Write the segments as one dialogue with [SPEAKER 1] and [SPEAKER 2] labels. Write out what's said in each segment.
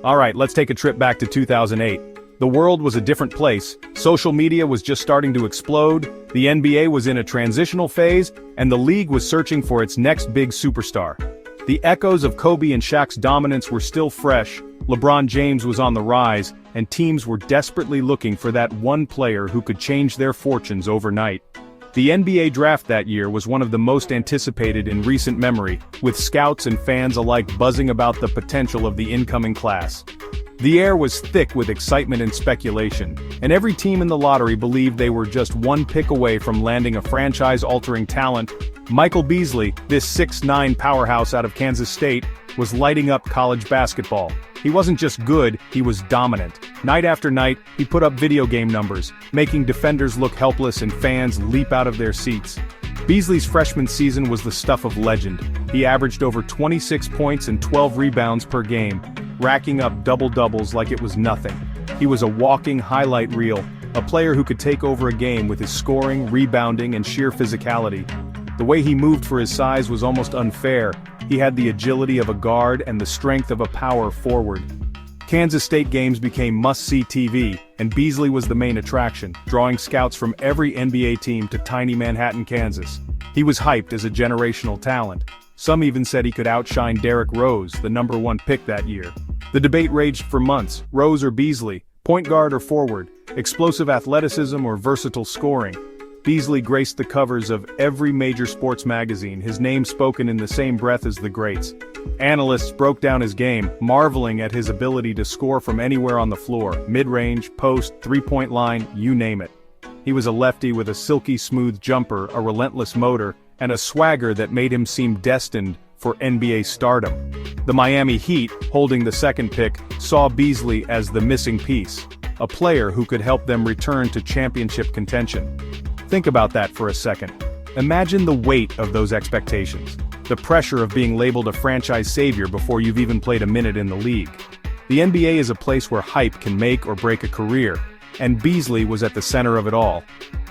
[SPEAKER 1] Alright, let's take a trip back to 2008. The world was a different place, social media was just starting to explode, the NBA was in a transitional phase, and the league was searching for its next big superstar. The echoes of Kobe and Shaq's dominance were still fresh, LeBron James was on the rise, and teams were desperately looking for that one player who could change their fortunes overnight. The NBA draft that year was one of the most anticipated in recent memory, with scouts and fans alike buzzing about the potential of the incoming class. The air was thick with excitement and speculation, and every team in the lottery believed they were just one pick away from landing a franchise-altering talent. Michael Beasley, this 6'9" powerhouse out of Kansas State, was lighting up college basketball. He wasn't just good, he was dominant. Night after night, he put up video game numbers, making defenders look helpless and fans leap out of their seats. Beasley's freshman season was the stuff of legend. He averaged over 26 points and 12 rebounds per game, racking up double-doubles like it was nothing. He was a walking highlight reel, a player who could take over a game with his scoring, rebounding, and sheer physicality. The way he moved for his size was almost unfair. He had the agility of a guard and the strength of a power forward. Kansas State games became must-see TV, and Beasley was the main attraction, drawing scouts from every NBA team to tiny Manhattan, Kansas. He was hyped as a generational talent. Some even said he could outshine Derrick Rose, the #1 pick that year. The debate raged for months: Rose or Beasley, point guard or forward, explosive athleticism or versatile scoring. Beasley graced the covers of every major sports magazine, his name spoken in the same breath as the greats. Analysts broke down his game, marveling at his ability to score from anywhere on the floor, mid-range, post, three-point line, you name it. He was a lefty with a silky smooth jumper, a relentless motor, and a swagger that made him seem destined for NBA stardom. The Miami Heat, holding the second pick, saw Beasley as the missing piece, a player who could help them return to championship contention. Think about that for a second. Imagine the weight of those expectations, the pressure of being labeled a franchise savior before you've even played a minute in the league. The NBA is a place where hype can make or break a career, and Beasley was at the center of it all.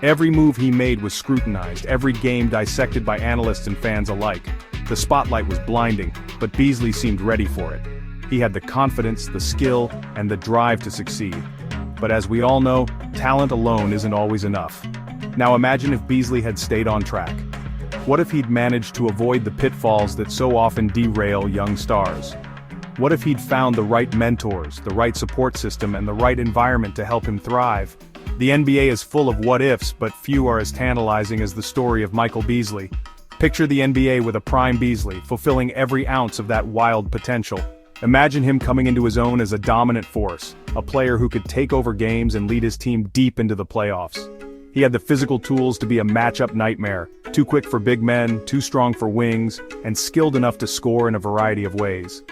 [SPEAKER 1] Every move he made was scrutinized, every game dissected by analysts and fans alike. The spotlight was blinding, but Beasley seemed ready for it. He had the confidence, the skill, and the drive to succeed. But as we all know, talent alone isn't always enough. Now imagine if Beasley had stayed on track. What if he'd managed to avoid the pitfalls that so often derail young stars? What if he'd found the right mentors, the right support system, and the right environment to help him thrive? The NBA is full of what-ifs, but few are as tantalizing as the story of Michael Beasley. Picture the NBA with a prime Beasley, fulfilling every ounce of that wild potential. Imagine him coming into his own as a dominant force, a player who could take over games and lead his team deep into the playoffs. He had the physical tools to be a matchup nightmare, too quick for big men, too strong for wings, and skilled enough to score in a variety of ways.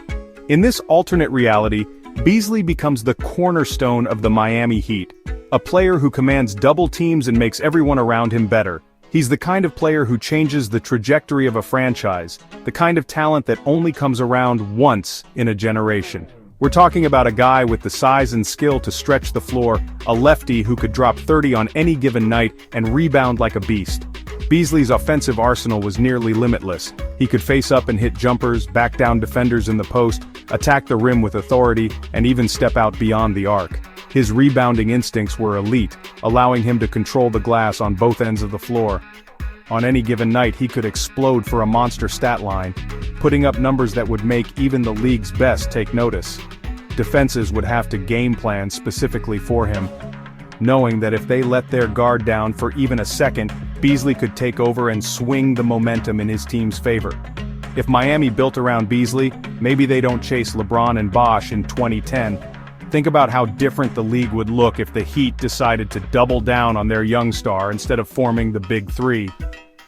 [SPEAKER 1] In this alternate reality, Beasley becomes the cornerstone of the Miami Heat, a player who commands double teams and makes everyone around him better. He's the kind of player who changes the trajectory of a franchise, the kind of talent that only comes around once in a generation. We're talking about a guy with the size and skill to stretch the floor, a lefty who could drop 30 on any given night and rebound like a beast. Beasley's offensive arsenal was nearly limitless. He could face up and hit jumpers, back down defenders in the post, attack the rim with authority, and even step out beyond the arc. His rebounding instincts were elite, allowing him to control the glass on both ends of the floor. On any given night, he could explode for a monster stat line, putting up numbers that would make even the league's best take notice. Defenses would have to game plan specifically for him, knowing that if they let their guard down for even a second, Beasley could take over and swing the momentum in his team's favor. If Miami built around Beasley, maybe they don't chase LeBron and Bosh in 2010. Think about how different the league would look if the Heat decided to double down on their young star instead of forming the Big Three.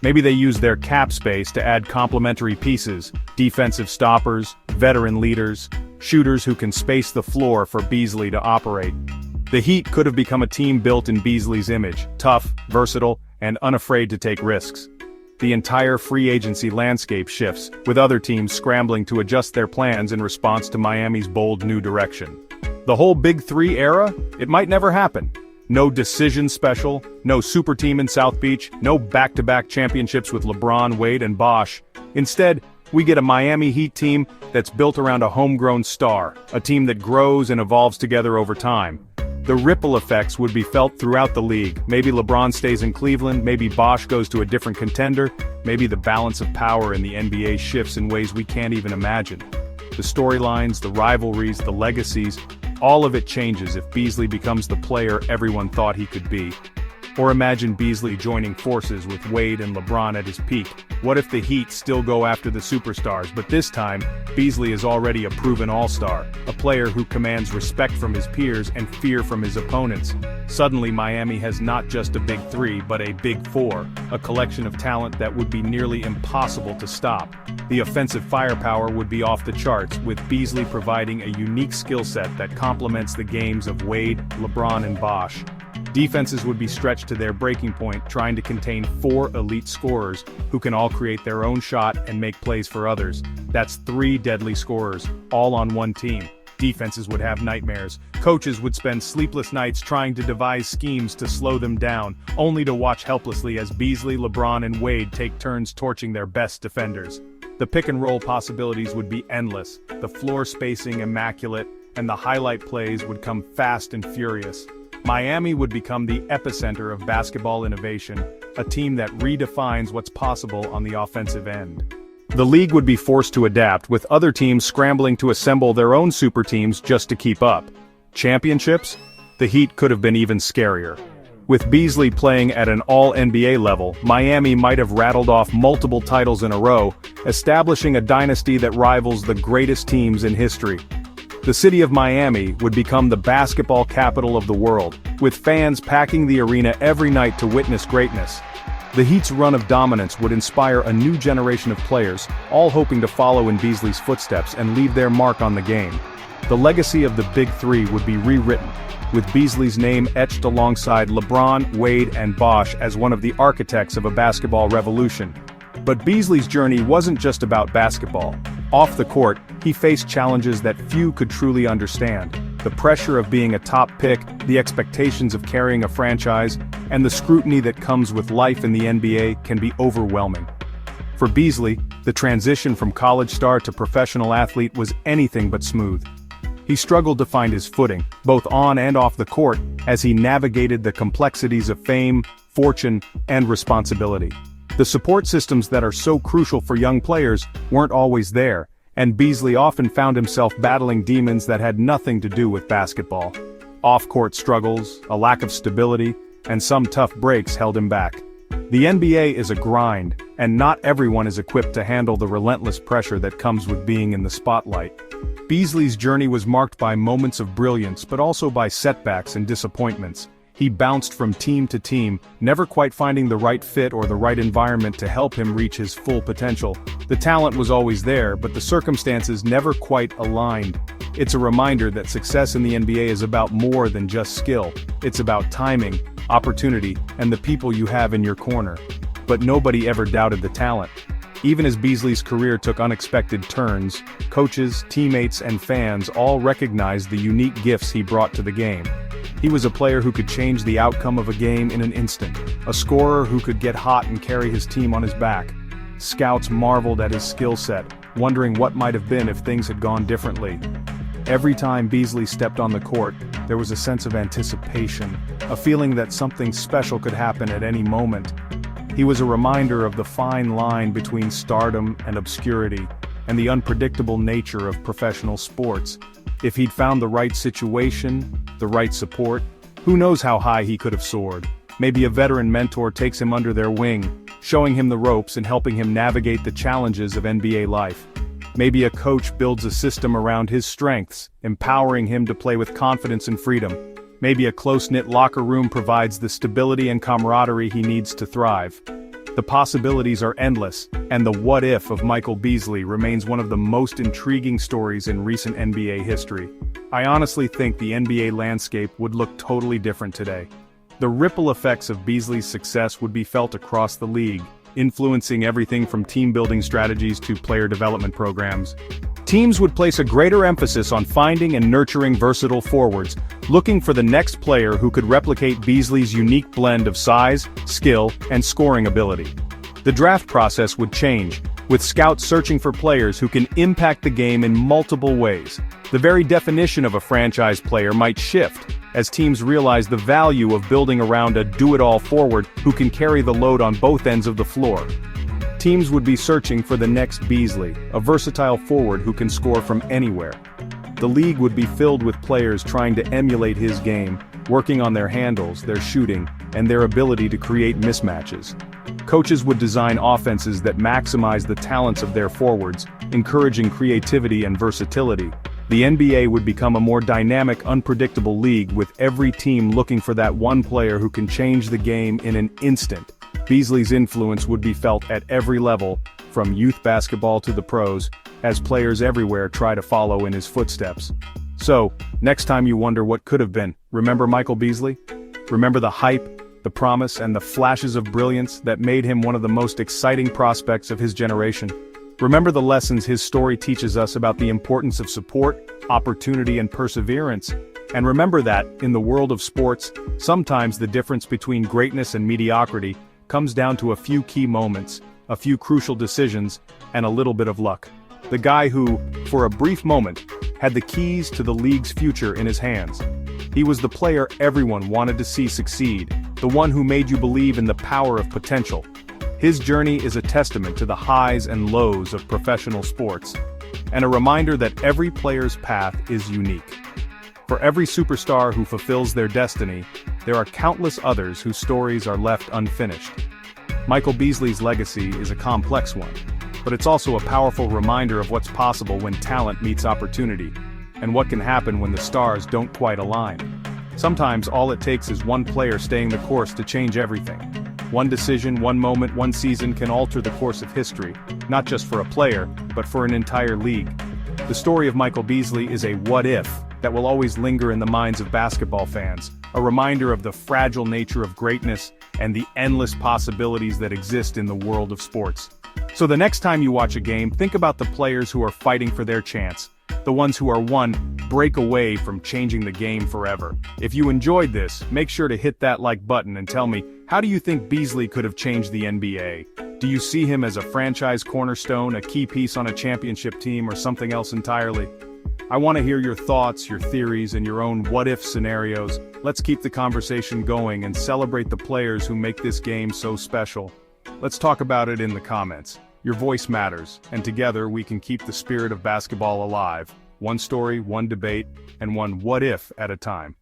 [SPEAKER 1] Maybe they use their cap space to add complementary pieces, defensive stoppers, veteran leaders, shooters who can space the floor for Beasley to operate. The Heat could have become a team built in Beasley's image, tough, versatile, and unafraid to take risks. The entire free agency landscape shifts, with other teams scrambling to adjust their plans in response to Miami's bold new direction. The whole Big Three era? It might never happen. No decision special, no super team in South Beach, no back-to-back championships with LeBron, Wade, and Bosh. Instead, We get a Miami Heat team that's built around a homegrown star, a team that grows and evolves together over time. The ripple effects would be felt throughout the league. Maybe LeBron stays in Cleveland, maybe Bosh goes to a different contender, maybe the balance of power in the NBA shifts in ways we can't even imagine. The storylines, the rivalries, the legacies, all of it changes if Beasley becomes the player everyone thought he could be. Or imagine Beasley joining forces with Wade and LeBron at his peak. What if the Heat still go after the superstars, but this time, Beasley is already a proven all-star, a player who commands respect from his peers and fear from his opponents. Suddenly Miami has not just a big three, but a big four, a collection of talent that would be nearly impossible to stop. The offensive firepower would be off the charts, with Beasley providing a unique skill set that complements the games of Wade, LeBron and Bosh. Defenses would be stretched to their breaking point, trying to contain 4 elite scorers who can all create their own shot and make plays for others. That's 3 deadly scorers, all on one team. Defenses would have nightmares. Coaches would spend sleepless nights trying to devise schemes to slow them down, only to watch helplessly as Beasley, LeBron and Wade take turns torching their best defenders. The pick-and-roll possibilities would be endless, the floor spacing immaculate, and the highlight plays would come fast and furious. Miami would become the epicenter of basketball innovation, a team that redefines what's possible on the offensive end. The league would be forced to adapt, with other teams scrambling to assemble their own super teams just to keep up. Championships? The Heat could have been even scarier. With Beasley playing at an all-NBA level, Miami might have rattled off multiple titles in a row, establishing a dynasty that rivals the greatest teams in history. The city of Miami would become the basketball capital of the world, with fans packing the arena every night to witness greatness. The Heat's run of dominance would inspire a new generation of players, all hoping to follow in Beasley's footsteps and leave their mark on the game. The legacy of the Big Three would be rewritten, with Beasley's name etched alongside LeBron, Wade, and Bosh as one of the architects of a basketball revolution. But Beasley's journey wasn't just about basketball. Off the court, he faced challenges that few could truly understand. The pressure of being a top pick, the expectations of carrying a franchise, and the scrutiny that comes with life in the NBA can be overwhelming. For Beasley, the transition from college star to professional athlete was anything but smooth. He struggled to find his footing, both on and off the court, as he navigated the complexities of fame, fortune, and responsibility. The support systems that are so crucial for young players weren't always there, and Beasley often found himself battling demons that had nothing to do with basketball. Off-court struggles, a lack of stability, and some tough breaks held him back. The NBA is a grind, and not everyone is equipped to handle the relentless pressure that comes with being in the spotlight. Beasley's journey was marked by moments of brilliance but also by setbacks and disappointments. He bounced from team to team, never quite finding the right fit or the right environment to help him reach his full potential. The talent was always there, but the circumstances never quite aligned. It's a reminder that success in the NBA is about more than just skill. It's about timing, opportunity, and the people you have in your corner. But nobody ever doubted the talent. Even as Beasley's career took unexpected turns, coaches, teammates, and fans all recognized the unique gifts he brought to the game. He was a player who could change the outcome of a game in an instant, a scorer who could get hot and carry his team on his back. Scouts marveled at his skill set, wondering what might have been if things had gone differently. Every time Beasley stepped on the court, there was a sense of anticipation, a feeling that something special could happen at any moment. He was a reminder of the fine line between stardom and obscurity, and the unpredictable nature of professional sports. If he'd found the right situation, the right support, who knows how high he could have soared. Maybe a veteran mentor takes him under their wing, showing him the ropes and helping him navigate the challenges of NBA life. Maybe a coach builds a system around his strengths, empowering him to play with confidence and freedom. Maybe a close-knit locker room provides the stability and camaraderie he needs to thrive. The possibilities are endless, and the what-if of Michael Beasley remains one of the most intriguing stories in recent NBA history. I honestly think the NBA landscape would look totally different today. The ripple effects of Beasley's success would be felt across the league, influencing everything from team-building strategies to player development programs. Teams would place a greater emphasis on finding and nurturing versatile forwards, looking for the next player who could replicate Beasley's unique blend of size, skill, and scoring ability. The draft process would change, with scouts searching for players who can impact the game in multiple ways. The very definition of a franchise player might shift, as teams realize the value of building around a do-it-all forward who can carry the load on both ends of the floor. Teams would be searching for the next Beasley, a versatile forward who can score from anywhere. The league would be filled with players trying to emulate his game, working on their handles, their shooting, and their ability to create mismatches. Coaches would design offenses that maximize the talents of their forwards, encouraging creativity and versatility. The NBA would become a more dynamic, unpredictable league with every team looking for that one player who can change the game in an instant. Beasley's influence would be felt at every level, from youth basketball to the pros, as players everywhere try to follow in his footsteps. So, next time you wonder what could have been, remember Michael Beasley? Remember the hype, the promise, and the flashes of brilliance that made him one of the most exciting prospects of his generation? Remember the lessons his story teaches us about the importance of support, opportunity, and perseverance. And remember that, in the world of sports, sometimes the difference between greatness and mediocrity comes down to a few key moments, a few crucial decisions, and a little bit of luck. The guy who, for a brief moment, had the keys to the league's future in his hands. He was the player everyone wanted to see succeed, the one who made you believe in the power of potential. His journey is a testament to the highs and lows of professional sports, and a reminder that every player's path is unique. For every superstar who fulfills their destiny, there are countless others whose stories are left unfinished. Michael Beasley's legacy is a complex one, but it's also a powerful reminder of what's possible when talent meets opportunity, and what can happen when the stars don't quite align. Sometimes all it takes is one player staying the course to change everything. One decision, one moment, one season can alter the course of history, not just for a player, but for an entire league. The story of Michael Beasley is a what-if that will always linger in the minds of basketball fans, a reminder of the fragile nature of greatness and the endless possibilities that exist in the world of sports. So the next time you watch a game, think about the players who are fighting for their chance, the ones who are one break away from changing the game forever. If you enjoyed this, make sure to hit that like button and tell me, how do you think Beasley could have changed the NBA? Do you see him as a franchise cornerstone, a key piece on a championship team, or something else entirely? I want to hear your thoughts, your theories, and your own what-if scenarios. Let's keep the conversation going and celebrate the players who make this game so special. Let's talk about it in the comments. Your voice matters, and together we can keep the spirit of basketball alive. One story, one debate, and one what-if at a time.